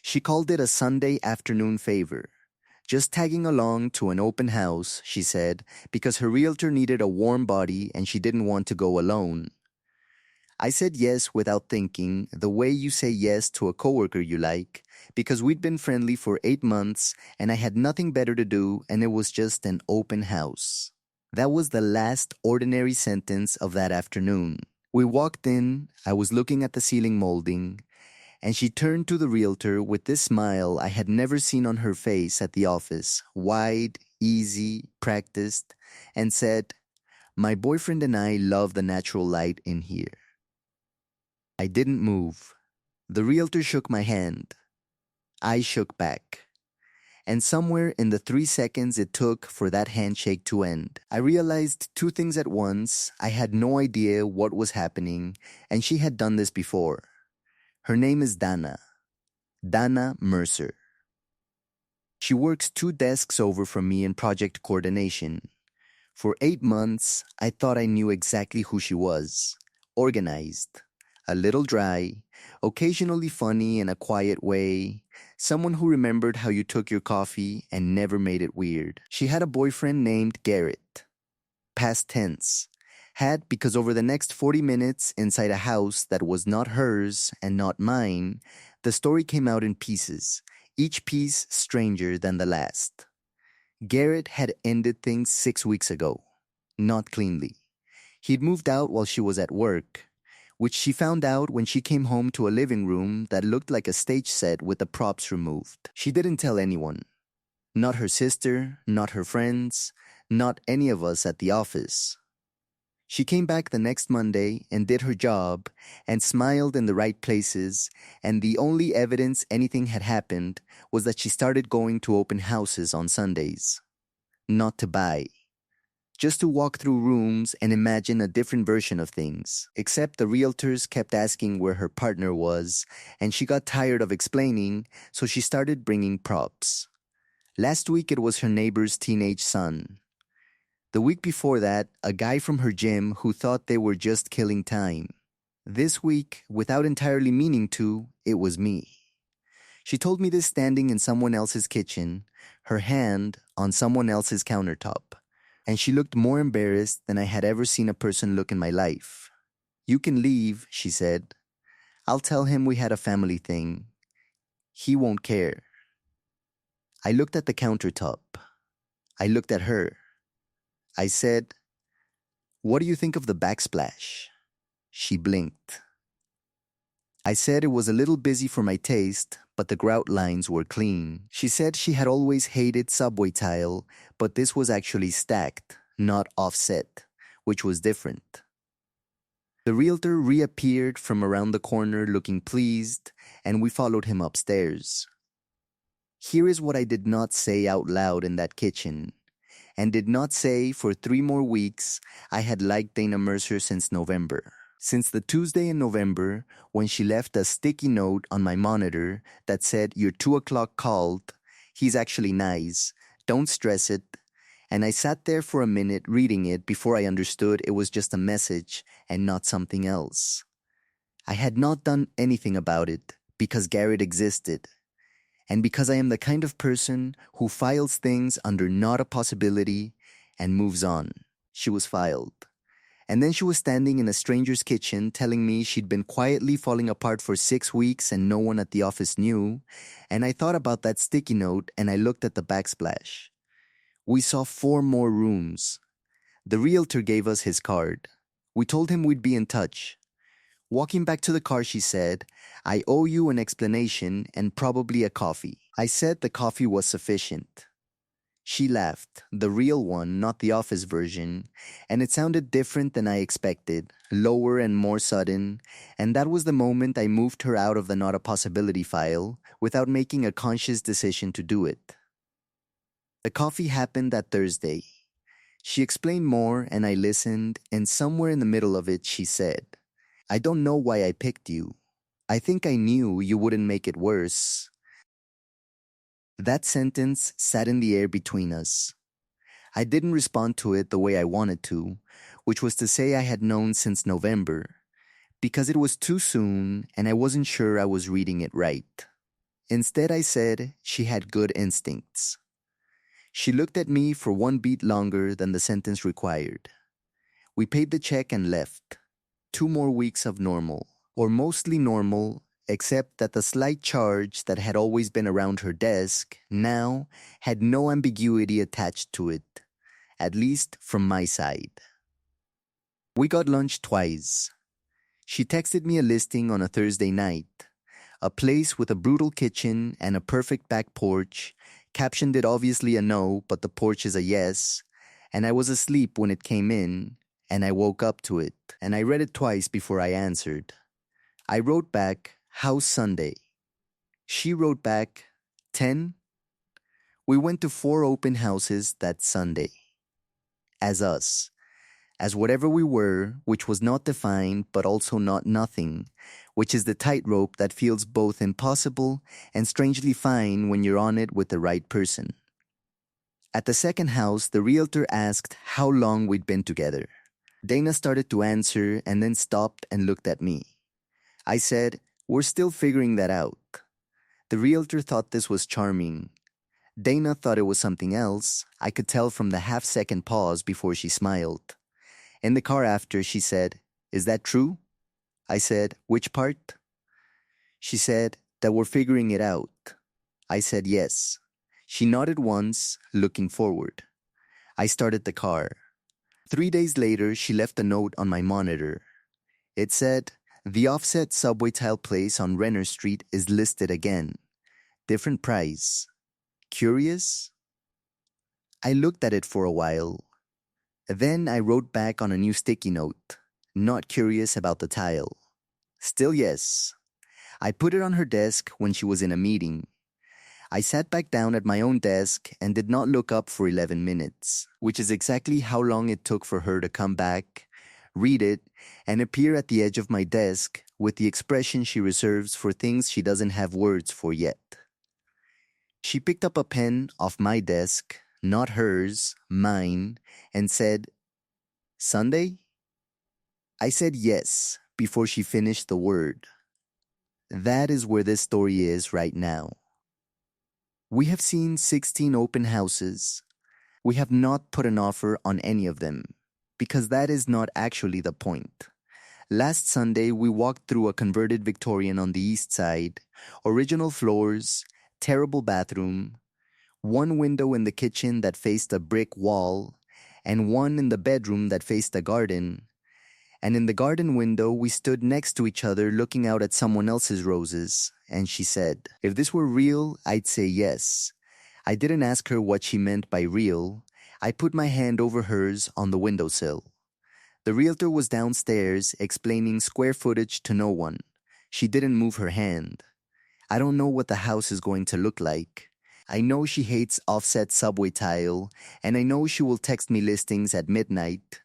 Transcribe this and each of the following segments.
She called it a Sunday afternoon favor. Just tagging along to an open house, she said, because her realtor needed a warm body and she didn't want to go alone. I said yes without thinking, the way you say yes to a coworker you like, because we'd been friendly for 8 months and I had nothing better to do and it was just an open house. That was the last ordinary sentence of that afternoon. We walked in, I was looking at the ceiling molding, and she turned to the realtor with this smile I had never seen on her face at the office, wide, easy, practiced, and said, "My boyfriend and I love the natural light in here." I didn't move. The realtor shook my hand. I shook back. And somewhere in the 3 seconds it took for that handshake to end, I realized two things at once. I had no idea what was happening, and she had done this before. Her name is Dana Mercer. She works 2 desks over from me in project coordination. For 8 months, I thought I knew exactly who she was. Organized, a little dry, occasionally funny in a quiet way, someone who remembered how you took your coffee and never made it weird. She had a boyfriend named Garrett. Past tense. Had because over the next 40 minutes inside a house that was not hers and not mine, the story came out in pieces, each piece stranger than the last. Garrett had ended things 6 weeks ago. Not cleanly. He'd moved out while she was at work, which she found out when she came home to a living room that looked like a stage set with the props removed. She didn't tell anyone. Not her sister, not her friends, not any of us at the office. She came back the next Monday and did her job and smiled in the right places, and the only evidence anything had happened was that she started going to open houses on Sundays. Not to buy. Just to walk through rooms and imagine a different version of things. Except the realtors kept asking where her partner was, and she got tired of explaining, so she started bringing props. Last week it was her neighbor's teenage son. The week before that, a guy from her gym who thought they were just killing time. This week, without entirely meaning to, it was me. She told me this standing in someone else's kitchen, her hand on someone else's countertop. And she looked more embarrassed than I had ever seen a person look in my life. "You can leave," she said. "I'll tell him we had a family thing. He won't care." I looked at the countertop. I looked at her. I said, "What do you think of the backsplash?" She blinked. I said it was a little busy for my taste, but the grout lines were clean. She said she had always hated subway tile, but this was actually stacked, not offset, which was different. The realtor reappeared from around the corner looking pleased, and we followed him upstairs. Here is what I did not say out loud in that kitchen, and did not say for 3 more weeks. I had liked Dana Mercer since November. Since the Tuesday in November, when she left a sticky note on my monitor that said, "Your 2 o'clock called, he's actually nice, don't stress it," and I sat there for a minute reading it before I understood it was just a message and not something else. I had not done anything about it because Garrett existed, and because I am the kind of person who files things under not a possibility and moves on. She was filed. And then she was standing in a stranger's kitchen telling me she'd been quietly falling apart for 6 weeks and no one at the office knew, and I thought about that sticky note and I looked at the backsplash. We saw 4 more rooms. The realtor gave us his card. We told him we'd be in touch. Walking back to the car, she said, "I owe you an explanation and probably a coffee." I said the coffee was sufficient. She laughed, the real one, not the office version, and it sounded different than I expected, lower and more sudden, and that was the moment I moved her out of the not a possibility file without making a conscious decision to do it. The coffee happened that Thursday. She explained more and I listened, and somewhere in the middle of it she said, "I don't know why I picked you. I think I knew you wouldn't make it worse." That sentence sat in the air between us. I didn't respond to it the way I wanted to, which was to say I had known since November, because it was too soon and I wasn't sure I was reading it right. Instead, I said she had good instincts. She looked at me for one beat longer than the sentence required. We paid the check and left. 2 more weeks of normal, or mostly normal, except that the slight charge that had always been around her desk now had no ambiguity attached to it, at least from my side. We got lunch twice. She texted me a listing on a Thursday night, a place with a brutal kitchen and a perfect back porch, captioned it obviously a no, but the porch is a yes, and I was asleep when it came in, and I woke up to it, and I read it twice before I answered. I wrote back, "How's Sunday?" She wrote back, 10. We went to 4 open houses that Sunday. As us. As whatever we were, which was not defined but also not nothing, which is the tightrope that feels both impossible and strangely fine when you're on it with the right person. At the second house, the realtor asked how long we'd been together. Dana started to answer and then stopped and looked at me. I said, "We're still figuring that out." The realtor thought this was charming. Dana thought it was something else. I could tell from the half-second pause before she smiled. In the car after, she said, "Is that true?" I said, "Which part?" She said, "That we're figuring it out." I said, "Yes." She nodded once, looking forward. I started the car. 3 days later, she left a note on my monitor. It said, "The offset subway tile place on Renner Street is listed again. Different price. Curious?" I looked at it for a while. Then I wrote back on a new sticky note, "Not curious about the tile." Still yes. I put it on her desk when she was in a meeting. I sat back down at my own desk and did not look up for 11 minutes, which is exactly how long it took for her to come back, read it, and appear at the edge of my desk with the expression she reserves for things she doesn't have words for yet. She picked up a pen off my desk, not hers, mine, and said, "Sunday?" I said yes before she finished the word. That is where this story is right now. We have seen 16 open houses. We have not put an offer on any of them, because that is not actually the point. Last Sunday, we walked through a converted Victorian on the east side, original floors, terrible bathroom, one window in the kitchen that faced a brick wall, and one in the bedroom that faced a garden. And in the garden window, we stood next to each other looking out at someone else's roses, and she said, "If this were real, I'd say yes." I didn't ask her what she meant by real. I put my hand over hers on the windowsill. The realtor was downstairs explaining square footage to no one. She didn't move her hand. I don't know what the house is going to look like. I know she hates offset subway tile, and I know she will text me listings at midnight.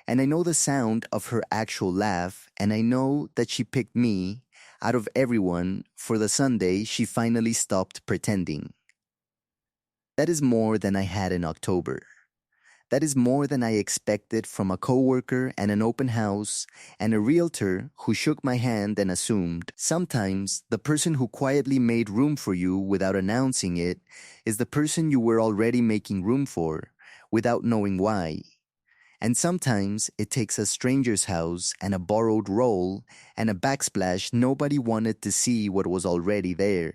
And I know the sound of her actual laugh, and I know that she picked me, out of everyone, for the Sunday she finally stopped pretending. That is more than I had in October. That is more than I expected from a coworker and an open house and a realtor who shook my hand and assumed. Sometimes the person who quietly made room for you without announcing it is the person you were already making room for without knowing why. And sometimes it takes a stranger's house and a borrowed roll and a backsplash nobody wanted to see what was already there.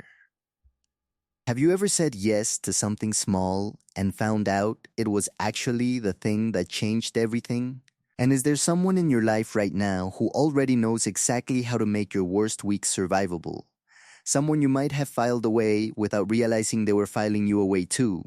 Have you ever said yes to something small and found out it was actually the thing that changed everything? And is there someone in your life right now who already knows exactly how to make your worst week survivable? Someone you might have filed away without realizing they were filing you away too.